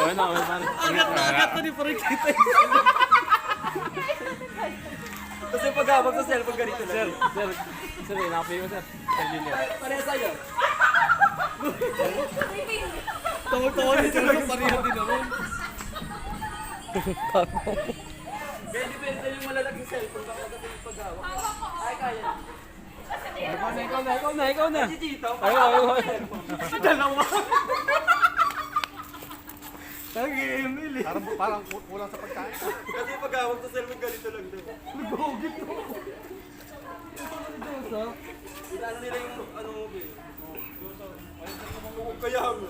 Angat na ni parang kita. Kasi pag hawak sa cellphone ganito lang. Sir, inapay mo sir. Pareha sa'yo. Tawa-tawa ni Sir, pareha din naman. Kaya depende yung malalaking cellphone baka kasi yung paghawak. Ay, kaya. Ikaw na. Si Tito, Ayaw. dalawa. Nag-i-email eh. Parang kulang sa pagkain. Kasi paghawak sa cellphone ganito lang daw. Nag-ugit ko. Inaano nila yung ano mo ba eh. Kaya mo.